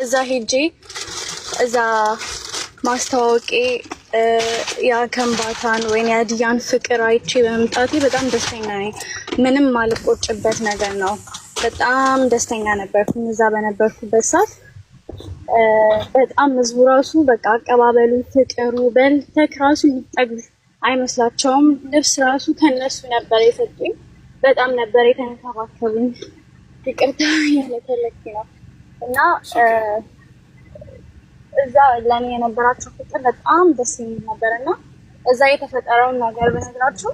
እዛ ሄጄ እዛ ማስተዋወቄ ያ ከምባታን ወይ ያዲያን ፍቅር አይቼ በመምጣቴ በጣም ደስተኛ ነኝ። ምንም ማልቆጭበት ነገር ነው። በጣም ደስተኛ ነበርኩኝ እዛ በነበርኩበት ሰዓት። በጣም ህዝቡ ራሱ በቃ አቀባበሉ፣ ፍቅሩ በልተክ ራሱ ሊጠግብ አይመስላቸውም። ልብስ ራሱ ከነሱ ነበር የሰጡኝ። በጣም ነበር የተንከባከቡኝ። ይቅርታ ያለከለክ ነው እና እዛ ለኔ የነበራቸው ፍቅር በጣም ደስ የሚል ነበርና እዛ የተፈጠረውን ነገር በነግራችሁ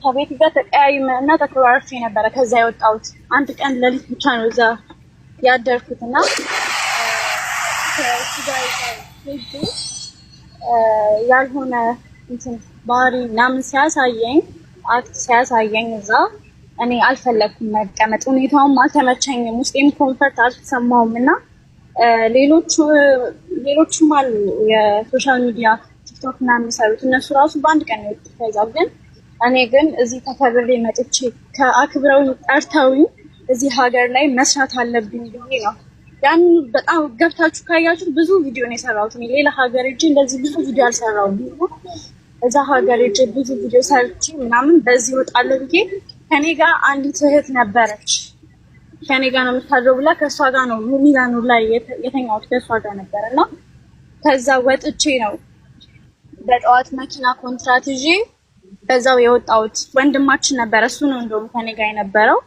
ከቤት ጋር ተቀያይመና ተከባርቼ ነበረ። ከዛ የወጣሁት አንድ ቀን ለሊት ብቻ ነው እዛ ያደርኩትና ያልሆነ እንትን ባህሪ ምናምን ሲያሳየኝ አክት ሲያሳየኝ እዛ እኔ አልፈለኩም መቀመጥ። ሁኔታውም አልተመቸኝም፣ ውስጤም ኮንፈርት አልተሰማውም እና ሌሎቹም አሉ የሶሻል ሚዲያ ቲክቶክ ምናምን የሚሰሩት እነሱ ራሱ በአንድ ቀን ነው የተፈዛው። ግን እኔ ግን እዚህ ተከብሬ መጥቼ ከአክብረው ጠርተውኝ እዚህ ሀገር ላይ መስራት አለብኝ ብዬ ነው። ያን በጣም ገብታችሁ ካያችሁ ብዙ ቪዲዮ ነው የሰራሁት። እኔ ሌላ ሀገር ሄጄ እንደዚህ ብዙ ቪዲዮ አልሰራሁም። እዛ ሀገር ሄጄ ብዙ ቪዲዮ ሰርቼ ምናምን በዚህ እወጣለሁ ብዬ ከኔ ጋር አንዲት እህት ነበረች። ከኔ ጋር ነው የምታድረው ብላ ከሷ ጋር ነው ሚላኑ ላይ የተኛሁት ከሷ ጋር ነበርና ከዛ ወጥቼ ነው በጠዋት መኪና ኮንትራት ይዤ በዛው የወጣሁት። ወንድማችን ነበረ፣ እሱ ነው እንደውም ከኔ ጋር የነበረው።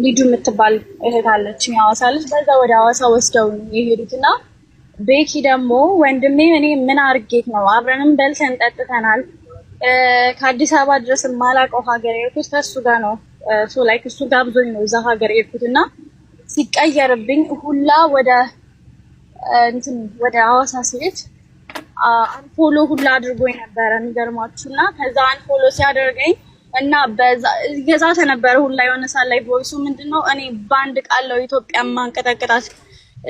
ልጁ የምትባል እህት አለችኝ ሐዋሳ ልጅ። በዛ ወደ ሐዋሳ ወስደው የሄዱትና ቤኪ ደግሞ ወንድሜ እኔ ምን አርጌት ነው አብረንም በልተን ጠጥተናል። ከአዲስ አበባ ድረስ ማላቀው ሀገር የሄድኩት ከሱ ጋር ነው። ሶ ላይክ እሱ ጋብዞኝ ነው እዛ ሀገር የሄድኩትና ሲቀየርብኝ ሁላ ወደ ሐዋሳ ሲሄድ አንፎሎ ሁላ አድርጎኝ ነበረ የሚገርማችሁና ከዛ አንፎሎ ሲያደርገኝ እና በዛ ገዛተ ነበረ ሁላ የሆነ ሰዓት ላይ ቮይሱ ምንድነው እኔ ባንድ ቃለው ኢትዮጵያ ማንቀጠቀጣት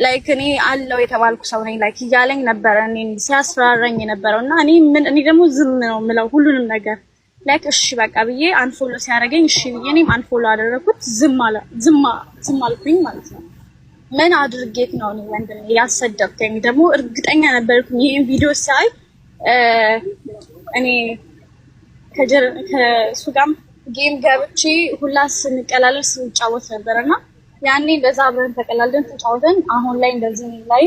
ላይክ እኔ አለው የተባልኩ ሰው ነኝ ላይክ እያለኝ ነበረ እኔ ሲያስፈራራኝ የነበረውና እኔ ደግሞ ዝም ነው ምለው ሁሉንም ነገር ላይክ እሺ በቃ ብዬ አንፎሎ ሲያደርገኝ እሺ ብዬ እኔም አንፎሎ አደረኩት። ዝም አልኩኝ ማለት ነው። ምን አድርጌት ነው እኔ ወንድሜ ያሰደብከኝ? ደግሞ እርግጠኛ ነበርኩኝ ይሄን ቪዲዮ ሳይ እኔ ከሱ ጋር ጌም ገብቼ ሁላ ስንቀላለድ ስንጫወት ነበርና ያኔ እንደዛ አብረን ተቀላልደን ተጫወተን አሁን ላይ እንደዚህ ላይ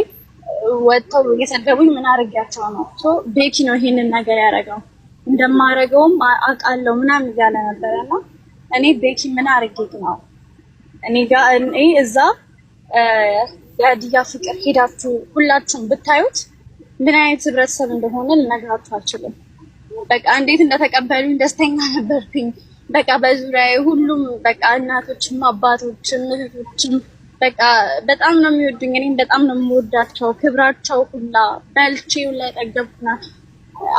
ወጥተው እየሰደቡኝ ምን አድርጌያቸው ነው? ቤኪ ነው ይሄንን ነገር ያደረገው እንደማረገውም አውቃለሁ ምናምን እያለ ነበርና እኔ ቤኪ ምን አድርጌት ነው እኔ እዛ የሀዲያ ፍቅር ሄዳችሁ ሁላችሁም ብታዩት ምን አይነት ህብረተሰብ እንደሆነ ልነግራችሁ አልችልም። በቃ እንዴት እንደተቀበሉኝ ደስተኛ ነበርኩኝ። በቃ በዙሪያዬ ሁሉም በቃ እናቶችም አባቶችም እህቶችም በቃ በጣም ነው የሚወዱኝ። እኔም በጣም ነው የምወዳቸው። ክብራቸው ሁላ በልቼ ሁላ የጠገብኩና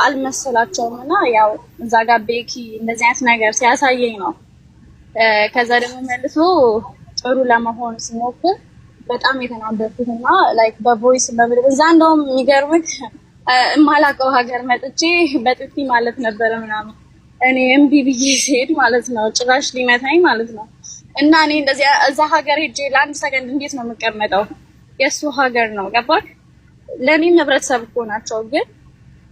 አልመሰላቸውም እና ያው እዛ ጋር ቤኪ እንደዚህ አይነት ነገር ሲያሳየኝ ነው። ከዛ ደግሞ መልሶ ጥሩ ለመሆን ሲሞክር በጣም የተናደድኩትና ላይክ በቮይስ እዛ እንደውም የሚገርምክ የማላውቀው ሀገር መጥቼ በጥፊ ማለት ነበረ ምናምን እኔ እምቢ ብዬ ስሄድ ማለት ነው ጭራሽ ሊመታኝ ማለት ነው። እና እኔ እንደዚህ እዛ ሀገር ሄጄ ለአንድ ሰከንድ እንዴት ነው የምቀመጠው? የእሱ ሀገር ነው ገባክ? ለእኔም ህብረተሰብ እኮ ናቸው። ግን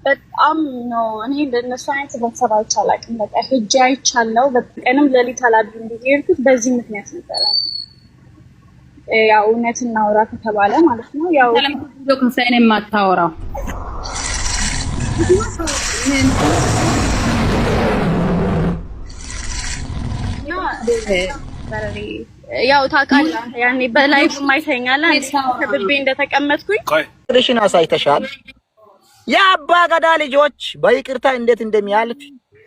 በጣም ነው እኔ እንደነሱ አይነት ህብረተሰብ አይቻላቅም። በቃ ሄጄ አይቻለው። በቀንም ሌሊት አላድርም ብዬ ሄድኩት በዚህ ምክንያት ነበረ። ያው እውነት እናውራ ከተባለ ማለት ነው ያው ለምንድነው ከሰኔ የማታወራው? ያው ታውቃለህ ያኔ በላይቭ ማይተኛላ ከብቤ እንደተቀመጥኩኝ ትርሽን አሳይተሻል። የአባ ገዳ ልጆች በይቅርታ እንዴት እንደሚያልፍ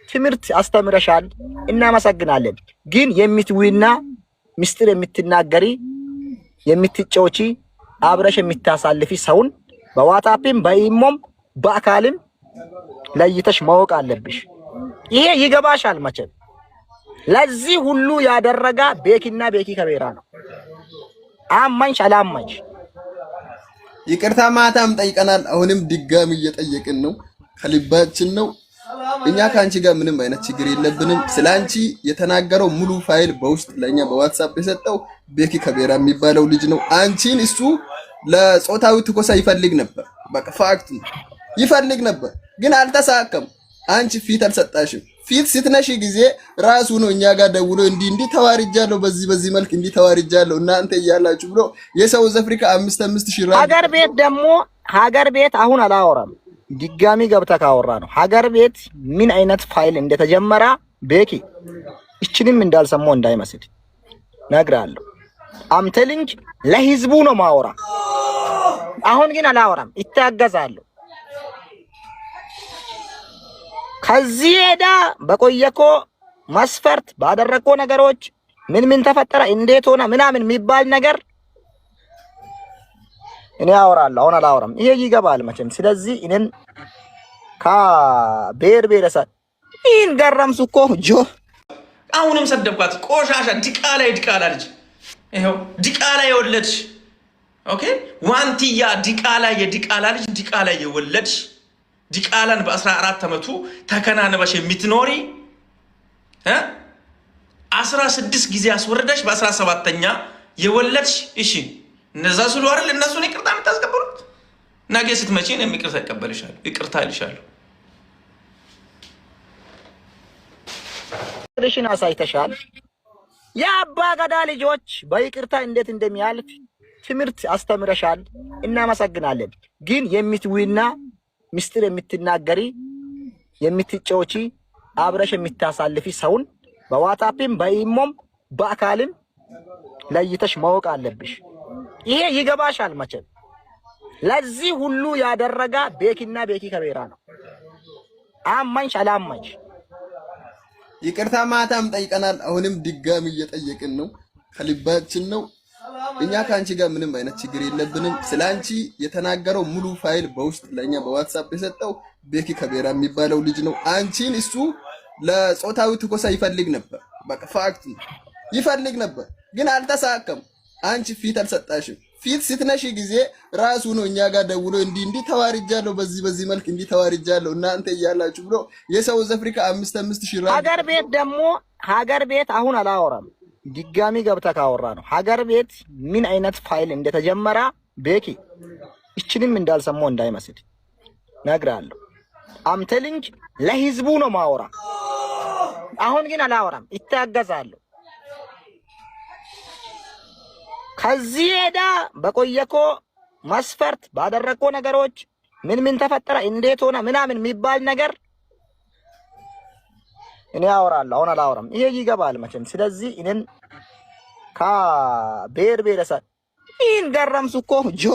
ትምህርት አስተምረሻል። እናመሰግናለን። ግን የምትዊና ምስጢር የምትናገሪ የምትጫወቺ አብረሽ የምታሳልፊ ሰውን በዋትስአፕም በኢሞም በአካልም ለይተሽ ማወቅ አለብሽ። ይሄ ይገባሻል መቼም። ለዚህ ሁሉ ያደረጋ ቤኪና ቤኪ ከቤራ ነው። አማንሽ አላማንሽ ይቅርታ ማታም ጠይቀናል። አሁንም ድጋሚ እየጠየቅን ነው። ከልባችን ነው። እኛ ከአንቺ ጋር ምንም አይነት ችግር የለብንም። ስላንቺ የተናገረው ሙሉ ፋይል በውስጥ ለኛ በዋትስአፕ የሰጠው ቤኪ ከቤራ የሚባለው ልጅ ነው። አንቺን እሱ ለጾታዊ ትኮሳ ይፈልግ ነበር። በቃ ፋክት ይፈልግ ነበር፣ ግን አልተሳካም። አንቺ ፊት አልሰጣሽም። ፊት ስትነሺ ጊዜ ራሱ ነው እኛ ጋር ደውሎ እንዲህ ተዋርጃለሁ፣ በዚህ መልክ እንዲህ ተዋርጃለሁ እናንተ እያላችሁ ብሎ የሳውዝ አፍሪካ 5 ሺህ ሀገር ቤት አሁን አላወራም። ድጋሚ ገብተህ ካወራ ነው ሀገር ቤት ምን አይነት ፋይል እንደተጀመረ ቤኪ እችንም እንዳልሰማው እንዳይመስል ነግራለሁ። አምተልንጅ ለህዝቡ ነው ማወራ። አሁን ግን አላወራም፣ ይታገዛለሁ። ከዚህ ሄዳ በቆየኮ መስፈርት ባደረኮ ነገሮች ምን ተፈጠረ እንዴት ሆነ ምናምን የሚባል ነገር እኔ አወራለሁ። አሁን አላወራም። ይሄ ይገባል መቼም። ስለዚህ እኔን ከብሔር ብሔረሰብ ይህን ገረምሱ እኮ ጆ አሁንም ሰደብኳት። ቆሻሻ ዲቃላ ልጅ ይሄው ዲቃላ የወለድሽ ኦኬ፣ ዋንቲያ ዲቃላ የዲቃላ ልጅ ዲቃላ የወለድሽ ዲቃላን በ14 ዓመቱ ተከናነበሽ የምትኖሪ 16 ጊዜ አስወረደሽ በ17ኛ የወለድሽ። እሺ እነዛ ስሉ አይደል እነሱን ይቅርታ የምታስቀበሉት? ነገ ስትመጪ ነው ይቅርታ ይቀበልሻል፣ ይቅርታ ይልሻል። ትሪሽን አሳይተሻል። የአባ ገዳ ልጆች በይቅርታ እንዴት እንደሚያልፍ ትምህርት አስተምረሻል። እናመሰግናለን። ግን የምትዊና ምስጢር የምትናገሪ የምትጫወቺ አብረሽ የምታሳልፊ ሰውን በዋትስአፕም በኢሞም በአካልም ለይተሽ ማወቅ አለብሽ። ይሄ ይገባሻል መቼም። ለዚህ ሁሉ ያደረጋ ቤኪና ቤኪ ከቤራ ነው። አማንሽ አላማንሽ ይቅርታ ማታም ጠይቀናል። አሁንም ድጋሚ እየጠየቅን ነው። ከልባችን ነው። እኛ ከአንቺ ጋር ምንም አይነት ችግር የለብንም። ስላንቺ የተናገረው ሙሉ ፋይል በውስጥ ለኛ በዋትስአፕ የሰጠው ቤኪ ከቤራ የሚባለው ልጅ ነው። አንቺን እሱ ለጾታዊ ትኮሳ ይፈልግ ነበር። በቃ ፋክት ይፈልግ ነበር፣ ግን አልተሳካም። አንቺ ፊት አልሰጣሽም። ፊት ስትነሺ ጊዜ ራሱ ነው እኛ ጋር ደውሎ እንዲህ ተዋርጃለሁ፣ በዚህ መልክ እንዲህ ተዋርጃለሁ እናንተ እያላችሁ ብሎ የሳውዝ አፍሪካ 5 ሺህ ሀገር ቤት አሁን አላወራም። ድጋሚ ገብተህ ካወራ ነው ሀገር ቤት ምን አይነት ፋይል እንደተጀመረ ቤኪ እችንም እንዳልሰማው እንዳይመስል ነግራለሁ። አምተልንጅ ለህዝቡ ነው ማወራ። አሁን ግን አላወራም፣ ይታገዛለሁ። ከዚህ ሄዳ በቆየኮ መስፈርት ባደረኮ ነገሮች ምን ተፈጠረ እንዴት ሆነ ምናምን የሚባል ነገር እኔ አወራለሁ። አሁን አላወራም። ይሄ ይገባል መቼም። ስለዚህ እኔን ከብሔር ብሔረሰብ ይህን ገረምሱ እኮ ጆ